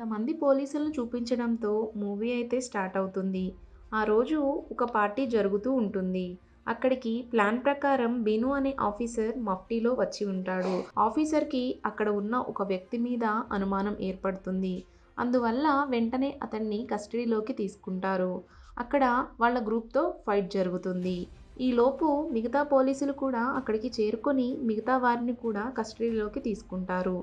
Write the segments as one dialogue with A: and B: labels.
A: కొంతమంది పోలీసులను చూపించడంతో మూవీ అయితే స్టార్ట్ అవుతుంది. ఆ రోజు ఒక పార్టీ జరుగుతూ ఉంటుంది. అక్కడికి ప్లాన్ ప్రకారం బీను అనే ఆఫీసర్ మఫ్టీలో వచ్చి ఉంటాడు. ఆఫీసర్కి అక్కడ ఉన్న ఒక వ్యక్తి మీద అనుమానం ఏర్పడుతుంది. అందువల్ల వెంటనే అతన్ని కస్టడీలోకి తీసుకుంటారు. అక్కడ వాళ్ళ గ్రూప్తో ఫైట్ జరుగుతుంది. ఈలోపు మిగతా పోలీసులు కూడా అక్కడికి చేరుకొని మిగతా వారిని కూడా కస్టడీలోకి తీసుకుంటారు.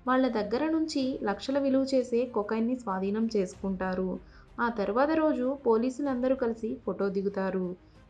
A: వాళ్ళ దగ్గర నుంచి లక్షల విలువ చేసే కొకైన్ని స్వాధీనం చేసుకుంటారు. ఆ తర్వాత రోజు పోలీసులందరూ కలిసి ఫోటో దిగుతారు.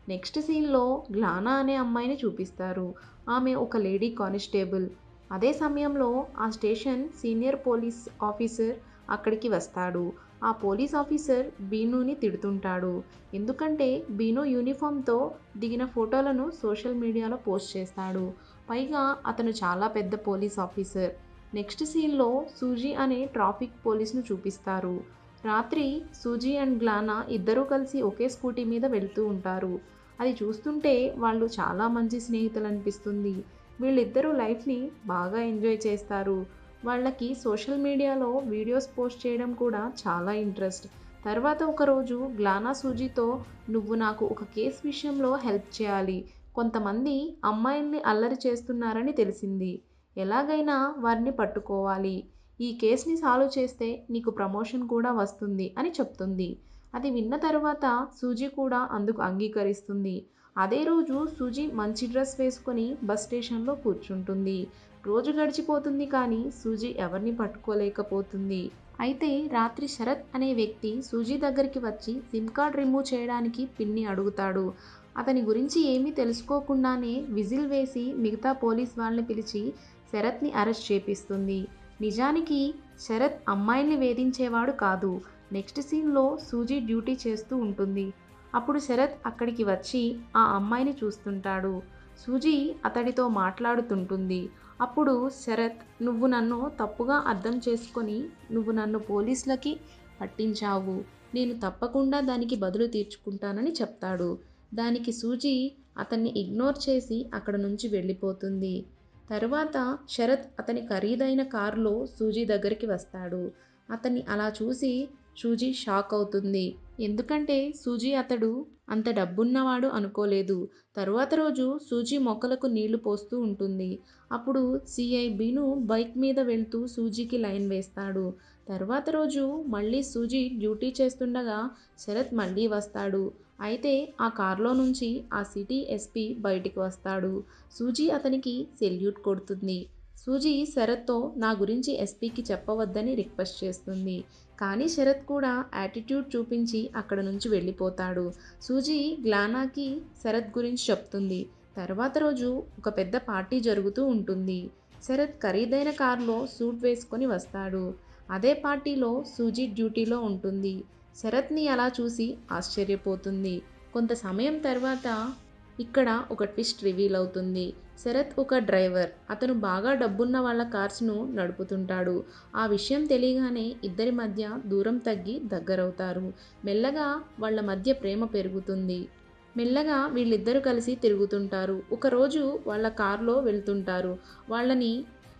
A: నెక్స్ట్ సీన్లో గ్లానా అనే అమ్మాయిని చూపిస్తారు. ఆమె ఒక లేడీ కానిస్టేబుల్. అదే సమయంలో ఆ స్టేషన్ సీనియర్ పోలీస్ ఆఫీసర్ అక్కడికి వస్తాడు. ఆ పోలీస్ ఆఫీసర్ బీనుని తిడుతుంటాడు. ఎందుకంటే బీను యూనిఫామ్తో దిగిన ఫోటోలను సోషల్ మీడియాలో పోస్ట్ చేస్తాడు. పైగా అతను చాలా పెద్ద పోలీస్ ఆఫీసర్. నెక్స్ట్ సీన్లో సూజీ అనే ట్రాఫిక్ పోలీస్ను చూపిస్తారు. రాత్రి సూజీ అండ్ గ్లానా ఇద్దరూ కలిసి ఒకే స్కూటీ మీద వెళ్తూ ఉంటారు. అది చూస్తుంటే వాళ్ళు చాలా మంచి స్నేహితులు అనిపిస్తుంది. వీళ్ళిద్దరూ లైఫ్ని బాగా ఎంజాయ్ చేస్తారు. వాళ్ళకి సోషల్ మీడియాలో వీడియోస్ పోస్ట్ చేయడం కూడా చాలా ఇంట్రెస్ట్. తర్వాత ఒకరోజు గ్లానా సూజీతో, నువ్వు నాకు ఒక కేస్ విషయంలో హెల్ప్ చేయాలి. కొంతమంది అమ్మాయిల్ని అల్లరి చేస్తున్నారని తెలిసింది. ఎలాగైనా వారిని పట్టుకోవాలి. ఈ కేస్ని సాల్వ్ చేస్తే నీకు ప్రమోషన్ కూడా వస్తుంది అని చెప్తుంది. అది విన్న తర్వాత సూజీ కూడా అందుకు అంగీకరిస్తుంది. అదే రోజు సూజీ మంచి డ్రెస్ వేసుకొని బస్ స్టేషన్లో కూర్చుంటుంది. రోజు గడిచిపోతుంది కానీ సూజీ ఎవరిని పట్టుకోలేకపోతుంది. అయితే రాత్రి శరత్ అనే వ్యక్తి సూజీ దగ్గరికి వచ్చి సిమ్ కార్డ్ రిమూవ్ చేయడానికి పిన్ని అడుగుతాడు. అతని గురించి ఏమీ తెలుసుకోకుండానే విజిల్ వేసి మిగతా పోలీస్ వాళ్ళని పిలిచి శరత్ని అరెస్ట్ చేపిస్తుంది. నిజానికి శరత్ అమ్మాయిల్ని వేధించేవాడు కాదు. నెక్స్ట్ సీన్లో సూజీ డ్యూటీ చేస్తూ ఉంటుంది. అప్పుడు శరత్ అక్కడికి వచ్చి ఆ అమ్మాయిని చూస్తుంటాడు. సూజీ అతడితో మాట్లాడుతుంటుంది. అప్పుడు శరత్, నువ్వు నన్ను తప్పుగా అర్థం చేసుకొని నువ్వు నన్ను పోలీసులకి పట్టించావు. నేను తప్పకుండా దానికి బదులు తీర్చుకుంటానని చెప్తాడు. దానికి సూజీ అతన్ని ఇగ్నోర్ చేసి అక్కడ నుంచి వెళ్ళిపోతుంది. తరువాత శరత్ అతని ఖరీదైన కారులో సూజీ దగ్గరికి వస్తాడు. అతన్ని అలా చూసి సూజీ షాక్ అవుతుంది. ఎందుకంటే సూజీ అతడు అంత డబ్బున్నవాడు అనుకోలేదు. తరువాత రోజు సూజీ మొక్కలకు నీళ్లు పోస్తూ ఉంటుంది. అప్పుడు సిఐ బీను బైక్ మీద వెళ్తూ సూజీకి లైన్ వేస్తాడు. తర్వాత రోజు మళ్ళీ సూజీ డ్యూటీ చేస్తుండగా శరత్ మళ్ళీ వస్తాడు. అయితే ఆ కార్లో నుంచి ఆ సిటీ ఎస్పీ బయటికి వస్తాడు. సూజీ అతనికి సెల్యూట్ కొడుతుంది. సూజీ శరత్తో నా గురించి ఎస్పీకి చెప్పవద్దని రిక్వెస్ట్ చేస్తుంది. కానీ శరత్ కూడా యాటిట్యూడ్ చూపించి అక్కడ నుంచి వెళ్ళిపోతాడు. సూజీ గ్లానాకి శరత్ గురించి చెప్తుంది. తర్వాత రోజు ఒక పెద్ద పార్టీ జరుగుతూ ఉంటుంది. శరత్ ఖరీదైన కారులో సూట్ వేసుకొని వస్తాడు. అదే పార్టీలో సూజీ డ్యూటీలో ఉంటుంది. శరత్ని అలా చూసి ఆశ్చర్యపోతుంది. కొంత సమయం తర్వాత ఇక్కడ ఒక ట్విస్ట్ రివీల్ అవుతుంది. శరత్ ఒక డ్రైవర్. అతను బాగా డబ్బున్న వాళ్ళ కార్స్ను నడుపుతుంటాడు. ఆ విషయం తెలియగానే ఇద్దరి మధ్య దూరం తగ్గి దగ్గరవుతారు. మెల్లగా వాళ్ళ మధ్య ప్రేమ పెరుగుతుంది. మెల్లగా వీళ్ళిద్దరూ కలిసి తిరుగుతుంటారు. ఒకరోజు వాళ్ళ కార్లో వెళ్తుంటారు. వాళ్ళని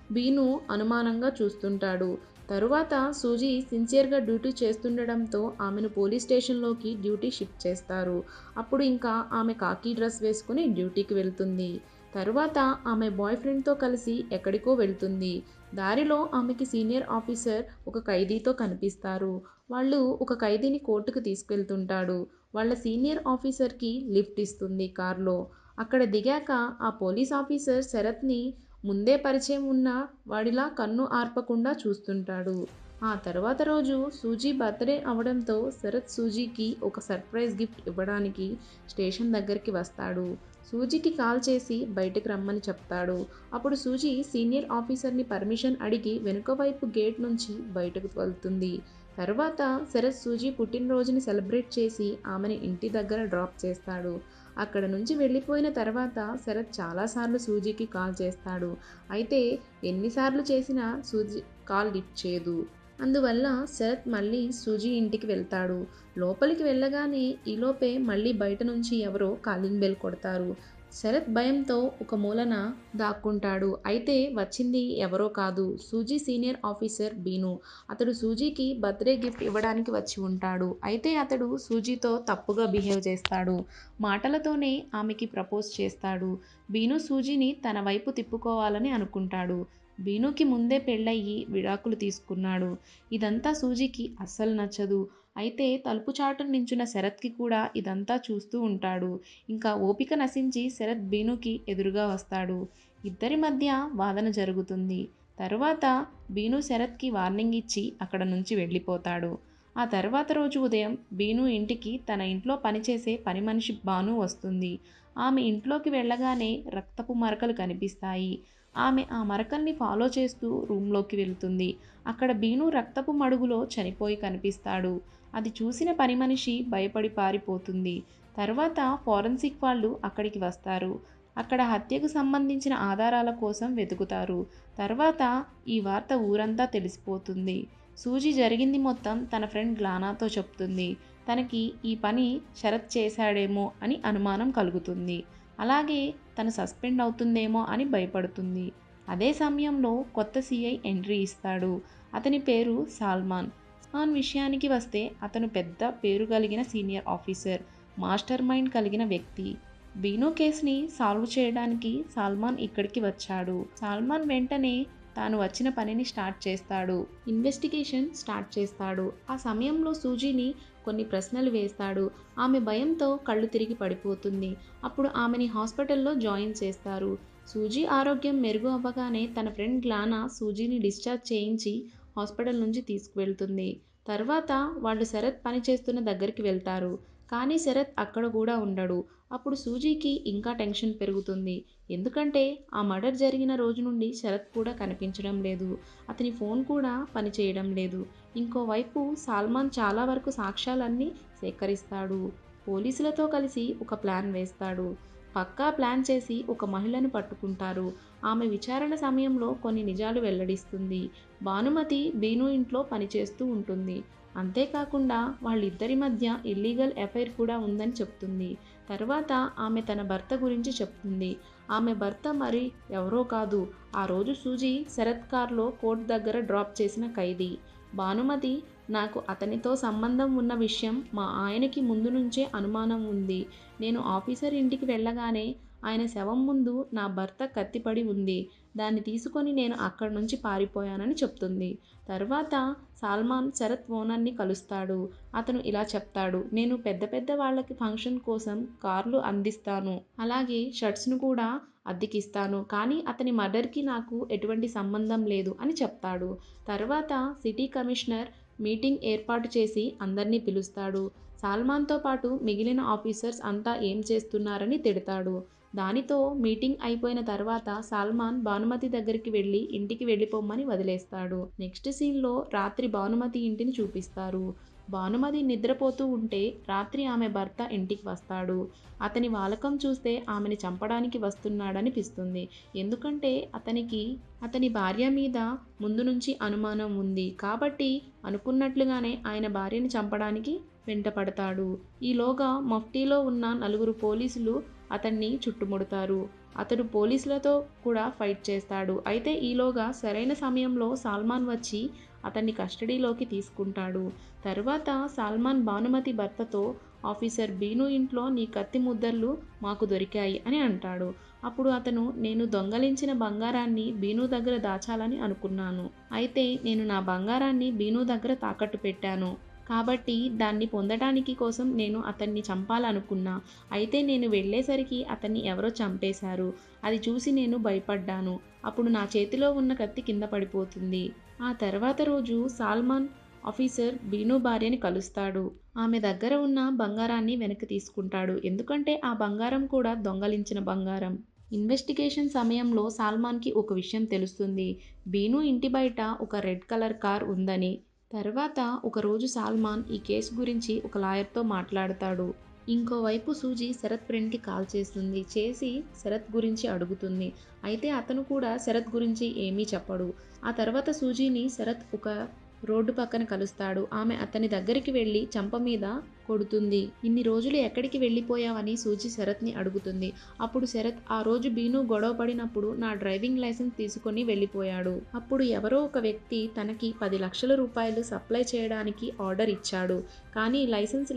A: బీను అనుమానంగా చూస్తుంటాడు. తరువాత సూజీ సిన్సియర్గా డ్యూటీ చేస్తుండడంతో ఆమెను పోలీస్ స్టేషన్లోకి డ్యూటీ షిఫ్ట్ చేస్తారు. అప్పుడు ఇంకా ఆమె కాకీ డ్రెస్ వేసుకుని డ్యూటీకి వెళ్తుంది. తరువాత ఆమె బాయ్ ఫ్రెండ్తో కలిసి ఎక్కడికో వెళ్తుంది. దారిలో ఆమెకి సీనియర్ ఆఫీసర్ ఒక ఖైదీతో కనిపిస్తారు. వాళ్ళు ఒక ఖైదీని కోర్టుకు తీసుకెళ్తుంటాడు. వాళ్ళ సీనియర్ ఆఫీసర్కి లిఫ్ట్ ఇస్తుంది కార్లో. అక్కడ దిగాక ఆ పోలీస్ ఆఫీసర్ శరత్ని ముందే పరిచయం ఉన్న వాడిలా కన్ను ఆర్పకుండా చూస్తుంటాడు. ఆ తర్వాత రోజు సూజీ బర్త్డే అవడంతో శరత్ సూజీకి ఒక సర్ప్రైజ్ గిఫ్ట్ ఇవ్వడానికి స్టేషన్ దగ్గరికి వస్తాడు. సూజీకి కాల్ చేసి బయటకు రమ్మని చెప్తాడు. అప్పుడు సూజీ సీనియర్ ఆఫీసర్ని పర్మిషన్ అడిగి వెనుక వైపు గేట్ నుంచి బయటకు వెళ్తుంది. తర్వాత శరత్ సూజీ పుట్టినరోజుని సెలబ్రేట్ చేసి ఆమెని ఇంటి దగ్గర డ్రాప్ చేస్తాడు. అక్కడ నుంచి వెళ్ళిపోయిన తర్వాత శరత్ చాలాసార్లు సూజీకి కాల్ చేస్తాడు. అయితే ఎన్నిసార్లు చేసినా సూజీ కాల్ లిఫ్ట్ చేయదు. అందువల్ల శరత్ మళ్ళీ సూజీ ఇంటికి వెళ్తాడు. లోపలికి వెళ్ళగానే ఈలోపే మళ్ళీ బయట నుంచి ఎవరో కాలింగ్ బెల్ కొడతారు. శరత్ భయంతో ఒక మూలన దాక్కుంటాడు. అయితే వచ్చింది ఎవరో కాదు, సూజీ సీనియర్ ఆఫీసర్ బీను. అతడు సూజీకి బర్త్డే గిఫ్ట్ ఇవ్వడానికి వచ్చి ఉంటాడు. అయితే అతడు సూజీతో తప్పుగా బిహేవ్ చేస్తాడు. మాటలతోనే ఆమెకి ప్రపోజ్ చేస్తాడు. బీను సూజీని తన వైపు తిప్పుకోవాలని అనుకుంటాడు. బీనుకి ముందే పెళ్ళయి విడాకులు తీసుకున్నాడు. ఇదంతా సూజీకి అస్సలు నచ్చదు. అయితే తలుపు చాటున నించున్న శరత్కి కూడా ఇదంతా చూస్తూ ఉంటాడు. ఇంకా ఓపిక నశించి శరత్ బీనుకి ఎదురుగా వస్తాడు. ఇద్దరి మధ్య వాదన జరుగుతుంది. తరువాత బీను శరత్కి వార్నింగ్ ఇచ్చి అక్కడ నుంచి వెళ్ళిపోతాడు. ఆ తర్వాత రోజు ఉదయం బీను ఇంటికి తన ఇంట్లో పనిచేసే పని మనిషి బాను వస్తుంది. ఆమె ఇంట్లోకి వెళ్ళగానే రక్తపు మరకలు కనిపిస్తాయి. ఆమె ఆ మరకల్ని ఫాలో చేస్తూ రూంలోకి వెళ్తుంది. అక్కడ బీను రక్తపు మడుగులో చనిపోయి కనిపిస్తాడు. అది చూసిన పని మనిషి భయపడి పారిపోతుంది. తర్వాత ఫోరెన్సిక్ వాళ్ళు అక్కడికి వస్తారు. అక్కడ హత్యకు సంబంధించిన ఆధారాల కోసం వెతుకుతారు. తర్వాత ఈ వార్త ఊరంతా తెలిసిపోతుంది. సూజీ జరిగింది మొత్తం తన ఫ్రెండ్ గ్లానాతో చెప్తుంది. తనకి ఈ పని శరత్ చేశాడేమో అని అనుమానం కలుగుతుంది. అలాగే తను సస్పెండ్ అవుతుందేమో అని భయపడుతుంది. అదే సమయంలో కొత్త సిఐ ఎంట్రీ ఇస్తాడు. అతని పేరు సాల్మాన్. సాల్మాన్ విషయానికి వస్తే అతను పెద్ద పేరు కలిగిన సీనియర్ ఆఫీసర్, మాస్టర్ మైండ్ కలిగిన వ్యక్తి. బీను కేసుని సాల్వ్ చేయడానికి సాల్మాన్ ఇక్కడికి వచ్చాడు. సాల్మాన్ వెంటనే తాను వచ్చిన పనిని స్టార్ట్ చేస్తాడు. ఇన్వెస్టిగేషన్ స్టార్ట్ చేస్తాడు. ఆ సమయంలో సూజీని కొన్ని ప్రశ్నలు వేస్తాడు. ఆమె భయంతో కళ్ళు తిరిగి పడిపోతుంది. అప్పుడు ఆమెని హాస్పిటల్లో జాయిన్ చేస్తారు. సూజీ ఆరోగ్యం మెరుగు అవ్వగానే తన ఫ్రెండ్ గ్లానా సూజీని డిశ్చార్జ్ చేయించి హాస్పిటల్ నుంచి తీసుకువెళ్తుంది. తర్వాత వాళ్ళు శరత్ పనిచేస్తున్న దగ్గరికి వెళ్తారు. కానీ శరత్ అక్కడ కూడా ఉండడు. అప్పుడు సూజీకి ఇంకా టెన్షన్ పెరుగుతుంది. ఎందుకంటే ఆ మర్డర్ జరిగిన రోజు నుండి శరత్ కూడా కనిపించడం లేదు. అతని ఫోన్ కూడా పనిచేయడం లేదు. ఇంకోవైపు సాల్మాన్ చాలా వరకు సాక్ష్యాలన్నీ సేకరిస్తాడు. పోలీసులతో కలిసి ఒక ప్లాన్ వేస్తాడు. పక్కా ప్లాన్ చేసి ఒక మహిళను పట్టుకుంటారు. ఆమె విచారణ సమయంలో కొన్ని నిజాలు వెల్లడిస్తుంది. భానుమతి బీను ఇంట్లో పనిచేస్తూ ఉంటుంది. అంతేకాకుండా వాళ్ళిద్దరి మధ్య ఇల్లీగల్ అఫైర్ కూడా ఉందని చెప్తుంది. తర్వాత ఆమె తన భర్త గురించి చెప్తుంది. ఆమె భర్త మరి ఎవరో కాదు, ఆ రోజు సూజీ శరత్ కార్లో కోర్టు దగ్గర డ్రాప్ చేసిన ఖైదీ. భానుమతి, నాకు అతనితో సంబంధం ఉన్న విషయం మా ఆయనకి ముందు నుంచే అనుమానం ఉంది. నేను ఆఫీసర్ ఇంటికి వెళ్ళగానే ఆయన శవం ముందు నా భర్త కత్తిపడి ఉంది. దాన్ని తీసుకొని నేను అక్కడి నుంచి పారిపోయానని చెప్తుంది. తర్వాత సాల్మాన్ శరత్ ఓనర్ని కలుస్తాడు. అతను ఇలా చెప్తాడు, నేను పెద్ద పెద్ద వాళ్ళకి ఫంక్షన్ కోసం కార్లు అందిస్తాను, అలాగే షర్ట్స్ను కూడా అద్దెకిస్తాను. కానీ అతని మర్డర్కి నాకు ఎటువంటి సంబంధం లేదు అని చెప్తాడు. తర్వాత సిటీ కమిషనర్ మీటింగ్ ఏర్పాటు చేసి అందరినీ పిలుస్తాడు. సాల్మాన్తో పాటు మిగిలిన ఆఫీసర్స్ అంతా ఏం చేస్తున్నారని తిడతాడు. దానితో మీటింగ్ అయిపోయిన తర్వాత సాల్మాన్ భానుమతి దగ్గరికి వెళ్ళి ఇంటికి వెళ్ళిపోమ్మని వదిలేస్తాడు. నెక్స్ట్ సీన్లో రాత్రి భానుమతి ఇంటిని చూపిస్తారు. భానుమతి నిద్రపోతూ ఉంటే రాత్రి ఆమె భర్త ఇంటికి వస్తాడు. అతని వాలకం చూస్తే ఆమెని చంపడానికి వస్తున్నాడనిపిస్తుంది. ఎందుకంటే అతని భార్య మీద ముందు నుంచి అనుమానం ఉంది. కాబట్టి అనుకున్నట్లుగానే ఆయన భార్యని చంపడానికి వెంటపడతాడు. ఈలోగా మఫ్టీలో ఉన్న నలుగురు పోలీసులు అతన్ని చుట్టుముడతారు. అతడు పోలీసులతో కూడా ఫైట్ చేస్తాడు. అయితే ఈలోగా సరైన సమయంలో సాల్మాన్ వచ్చి అతన్ని కస్టడీలోకి తీసుకుంటాడు. తరువాత సాల్మాన్ భానుమతి భర్తతో, ఆఫీసర్ బీను ఇంట్లో నీ కత్తి ముద్దర్లు మాకు దొరికాయి అని అంటాడు. అప్పుడు అతను, నేను దొంగలించిన బంగారాన్ని బీను దగ్గర దాచాలని అనుకున్నాను. అయితే నేను నా బంగారాన్ని బీను దగ్గర తాకట్టు పెట్టాను. కాబట్టి దాన్ని పొందడానికి కోసం నేను అతన్ని చంపాలనుకున్నా. అయితే నేను వెళ్ళేసరికి అతన్ని ఎవరో చంపేశారు. అది చూసి నేను భయపడ్డాను. అప్పుడు నా చేతిలో ఉన్న కత్తి కింద పడిపోతుంది. ఆ తర్వాత రోజు సాల్మాన్ ఆఫీసర్ బీను భార్యని కలుస్తాడు. ఆమె దగ్గర ఉన్న బంగారాన్ని వెనక్కి తీసుకుంటాడు. ఎందుకంటే ఆ బంగారం కూడా దొంగలించిన బంగారం. ఇన్వెస్టిగేషన్ సమయంలో సాల్మాన్కి ఒక విషయం తెలుస్తుంది. బీను ఇంటి బయట ఒక రెడ్ కలర్ కార్ ఉందని. తర్వాత ఒకరోజు సాల్మాన్ ఈ కేసు గురించి ఒక లాయర్తో మాట్లాడతాడు. ఇంకోవైపు సూజీ శరత్ ఫ్రెండ్కి కాల్ చేసి శరత్ గురించి అడుగుతుంది. అయితే అతను కూడా శరత్ గురించి ఏమీ చెప్పడు. ఆ తర్వాత సూజీని శరత్ ఒక రోడ్డు పక్కన కలుస్తాడు. ఆమె అతని దగ్గరికి వెళ్ళి చెంప మీద కొడుతుంది. ఇన్ని రోజులు ఎక్కడికి వెళ్ళిపోయావని సూజీ శరత్ని అడుగుతుంది. అప్పుడు శరత్ ఆ రోజు బీను గొడవ పడినప్పుడు నా డ్రైవింగ్ లైసెన్స్ తీసుకొని వెళ్ళిపోయాడు. అప్పుడు ఎవరో ఒక వ్యక్తి తనకి 10 లక్షల రూపాయలు సప్లై చేయడానికి ఆర్డర్ ఇచ్చాడు. కానీ లైసెన్స్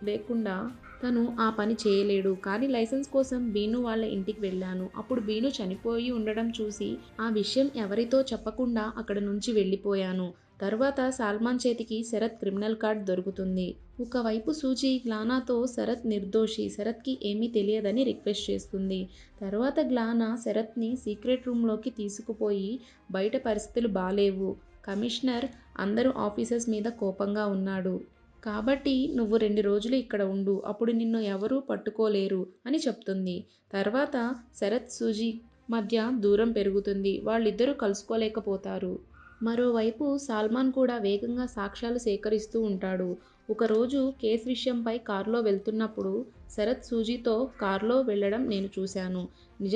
A: లేకుండా తను ఆ పని చేయలేడు. కానీ లైసెన్స్ కోసం బీను వాళ్ళ ఇంటికి వెళ్ళాను. అప్పుడు బీను చనిపోయి ఉండడం చూసి ఆ విషయం ఎవరితో చెప్పకుండా అక్కడ నుంచి వెళ్ళిపోయాను. తరువాత సల్మాన్ చేతికి శరత్ క్రిమినల్ కార్డ్ దొరుకుతుంది. ఒకవైపు సూజీ గ్లానాతో శరత్ నిర్దోషి, శరత్కి ఏమీ తెలియదని రిక్వెస్ట్ చేస్తుంది. తర్వాత గ్లానా శరత్ని సీక్రెట్ రూమ్లోకి తీసుకుపోయి బయట పరిస్థితులు బాలేవు, కమిషనర్ అందరూ ఆఫీసర్స్ మీద కోపంగా ఉన్నాడు. కాబట్టి నువ్వు 2 రోజులు ఇక్కడ ఉండు. అప్పుడు నిన్ను ఎవరూ పట్టుకోలేరు అని చెప్తుంది. తర్వాత శరత్ సూజీ మధ్య దూరం పెరుగుతుంది. వాళ్ళిద్దరూ కలుసుకోలేకపోతారు. మరోవైపు సల్మాన్ కూడా వేగంగా సాక్ష్యాలు సేకరిస్తూ ఉంటాడు. ఒకరోజు కేసు విషయంపై కారులో వెళ్తున్నప్పుడు శరత్ సూజీతో కారులో వెళ్ళడం నేను చూశాను.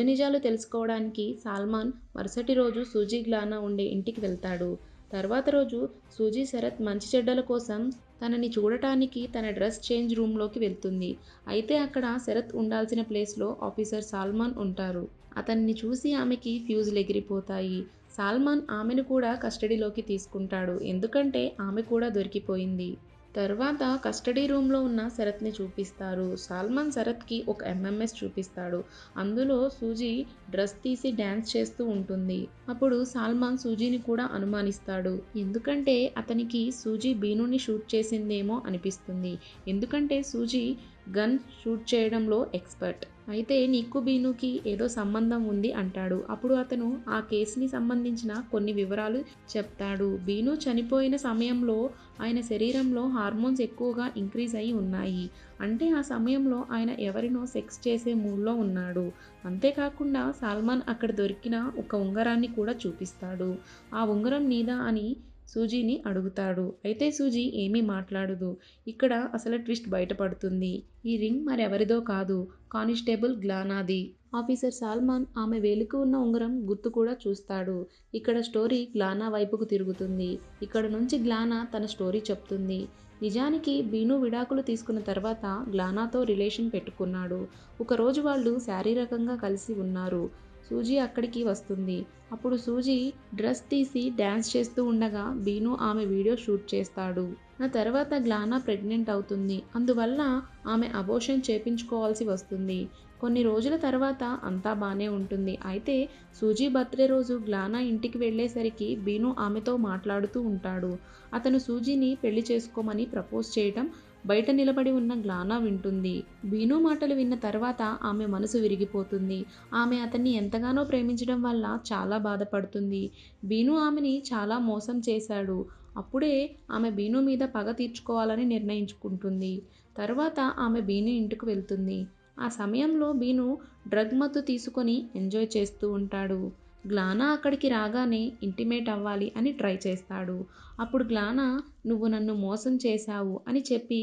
A: నిజాలు తెలుసుకోవడానికి సల్మాన్ మరుసటి రోజు సూజీ గ్లానా ఉండే ఇంటికి వెళ్తాడు. తర్వాత రోజు సూజీ శరత్ మంచి చెడ్డల కోసం తనని చూడటానికి తన డ్రెస్ చేంజ్ రూమ్లోకి వెళ్తుంది. అయితే అక్కడ శరత్ ఉండాల్సిన ప్లేస్లో ఆఫీసర్ సల్మాన్ ఉంటారు. అతన్ని చూసి ఆమెకి ఫ్యూజులు ఎగిరిపోతాయి. సల్మాన్ ఆమెను కూడా కస్టడీలోకి తీసుకుంటాడు. ఎందుకంటే ఆమె కూడా దొరికిపోయింది. తర్వాత కస్టడీ రూమ్లో ఉన్న శరత్ని చూపిస్తారు. సల్మాన్ శరత్కి ఒక ఎంఎంఎస్ చూపిస్తాడు. అందులో సూజీ డ్రెస్ తీసి డ్యాన్స్ చేస్తూ ఉంటుంది. అప్పుడు సల్మాన్ సూజీని కూడా అనుమానిస్తాడు. ఎందుకంటే అతనికి సూజీ బీనుని షూట్ చేసిందేమో అనిపిస్తుంది. ఎందుకంటే సూజీ గన్ షూట్ చేయడంలో ఎక్స్పర్ట్. అయితే నీకు బీనుకి ఏదో సంబంధం ఉంది అంటాడు. అప్పుడు అతను ఆ కేసుని సంబంధించిన కొన్ని వివరాలు చెప్తాడు. బీను చనిపోయిన సమయంలో ఆయన శరీరంలో హార్మోన్స్ ఎక్కువగా ఇంక్రీజ్ అయి ఉన్నాయి. అంటే ఆ సమయంలో ఆయన ఎవరినో సెక్స్ చేసే మూడ్లో ఉన్నాడు. అంతేకాకుండా సల్మాన్ అక్కడ దొరికిన ఒక ఉంగరాన్ని కూడా చూపిస్తాడు. ఆ ఉంగరం నీదా అని సూజీని అడుగుతాడు. అయితే సూజీ ఏమీ మాట్లాడదు. ఇక్కడ అసలు ట్విస్ట్ బయటపడుతుంది. ఈ రింగ్ మరెవరిదో కాదు, కానిస్టేబుల్ గ్లానాది. ఆఫీసర్ సల్మాన్ ఆమె వేలికి ఉన్న ఉంగరం గుర్తు కూడా చూస్తాడు. ఇక్కడ స్టోరీ గ్లానా వైపుకు తిరుగుతుంది. ఇక్కడ నుంచి గ్లానా తన స్టోరీ చెప్తుంది. నిజానికి బీను విడాకులు తీసుకున్న తర్వాత గ్లానాతో రిలేషన్ పెట్టుకున్నాడు. ఒకరోజు వాళ్ళు శారీరకంగా కలిసి ఉన్నారు. సూజీ అక్కడికి వస్తుంది. అప్పుడు సూజీ డ్రెస్ తీసి డ్యాన్స్ చేస్తూ ఉండగా బీను ఆమె వీడియో షూట్ చేస్తాడు. ఆ తర్వాత గ్లానా ప్రెగ్నెంట్ అవుతుంది. అందువల్ల ఆమె అబోర్షన్ చేపించుకోవాల్సి వస్తుంది. కొన్ని రోజుల తర్వాత అంతా బానే ఉంటుంది. అయితే సూజీ బర్త్డే రోజు గ్లానా ఇంటికి వెళ్ళేసరికి బీను ఆమెతో మాట్లాడుతూ ఉంటాడు. అతను సూజీని పెళ్లి చేసుకోమని ప్రపోజ్ చేయటం బయట నిలబడి ఉన్న గ్లానా వింటుంది. బీను మాటలు విన్న తర్వాత ఆమె మనసు విరిగిపోతుంది. ఆమె అతన్ని ఎంతగానో ప్రేమించడం వల్ల చాలా బాధపడుతుంది. బీను ఆమెని చాలా మోసం చేశాడు. అప్పుడే ఆమె బీను మీద పగ తీర్చుకోవాలని నిర్ణయించుకుంటుంది. తర్వాత ఆమె బీను ఇంటికి వెళ్తుంది. ఆ సమయంలో బీను డ్రగ్ మత్తు తీసుకొని ఎంజాయ్ చేస్తూ ఉంటాడు. గ్లానా అక్కడికి రాగానే ఇంటిమేట్ అవ్వాలి అని ట్రై చేస్తాడు. అప్పుడు గ్లానా నువ్వు నన్ను మోసం చేశావు అని చెప్పి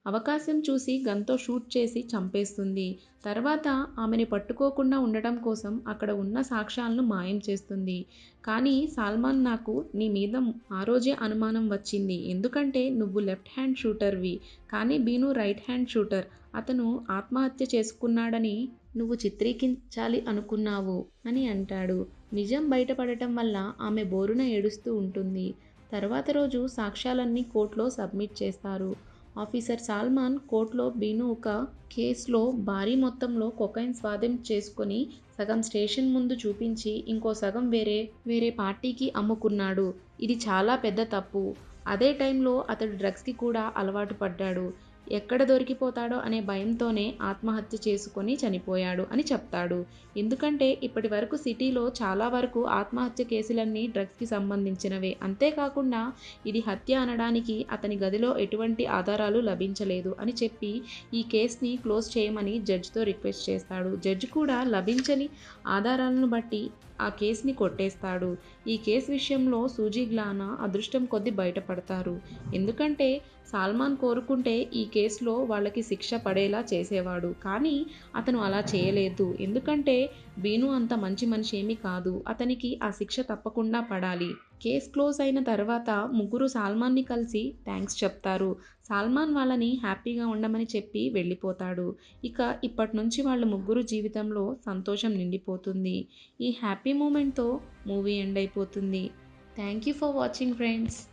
A: అవకాశం చూసి గన్తో షూట్ చేసి చంపేస్తుంది. తర్వాత ఆమెని పట్టుకోకుండా ఉండటం కోసం అక్కడ ఉన్న సాక్ష్యాలను మాయం చేస్తుంది. కానీ సల్మాన్ నాకు నీ మీద ఆ రోజే అనుమానం వచ్చింది. ఎందుకంటే నువ్వు లెఫ్ట్ హ్యాండ్ షూటర్వి, కానీ బీను రైట్ హ్యాండ్ షూటర్. అతను ఆత్మహత్య చేసుకున్నాడని నువ్వు చిత్రీకరించాలి అనుకున్నావు అని అంటాడు. నిజం బయటపడటం వల్ల ఆమె బోరున ఏడుస్తూ ఉంటుంది. తర్వాత రోజు సాక్ష్యాలన్నీ కోర్టులో సబ్మిట్ చేస్తారు. ఆఫీసర్ సల్మాన్ కోర్టులో బీను ఒక కేసులో భారీ మొత్తంలో కొకైన్ స్వాధీనం చేసుకొని సగం స్టేషన్ ముందు చూపించి ఇంకో సగం వేరే పార్టీకి అమ్ముకున్నాడు. ఇది చాలా పెద్ద తప్పు. అదే టైంలో అతడు డ్రగ్స్కి కూడా అలవాటు పడ్డాడు. ఎక్కడ దొరికిపోతాడో అనే భయంతోనే ఆత్మహత్య చేసుకొని చనిపోయాడు అని చెప్తాడు. ఎందుకంటే ఇప్పటి వరకు సిటీలో చాలా వరకు ఆత్మహత్య కేసులన్నీ డ్రగ్స్కి సంబంధించినవే. అంతేకాకుండా ఇది హత్య అనడానికి అతని గదిలో ఎటువంటి ఆధారాలు లభించలేదు అని చెప్పి ఈ కేసుని క్లోజ్ చేయమని జడ్జితో రిక్వెస్ట్ చేస్తాడు. జడ్జి కూడా లభించని ఆధారాలను బట్టి ఆ కేసుని కొట్టేస్తాడు. ఈ కేసు విషయంలో సూజీ గ్లానా అదృష్టం కొద్దీ బయటపడతారు. ఎందుకంటే సల్మాన్ కోరుకుంటే ఈ కేసులో వాళ్ళకి శిక్ష పడేలా చేసేవాడు. కానీ అతను అలా చేయలేదు. ఎందుకంటే బీను అంత మంచి మనిషి ఏమీ కాదు. అతనికి ఆ శిక్ష తప్పకుండా పడాలి. కేస్ క్లోజ్ అయిన తర్వాత ముగ్గురు సల్మాన్ని కలిసి థ్యాంక్స్ చెప్తారు. సల్మాన్ వాళ్ళని హ్యాపీగా ఉండమని చెప్పి వెళ్ళిపోతాడు. ఇక ఇప్పటినుంచి వాళ్ళ ముగ్గురు జీవితంలో సంతోషం నిండిపోతుంది. ఈ హ్యాపీ మూమెంట్‌తో మూవీ ఎండ్ అయిపోతుంది. Thank you for watching friends.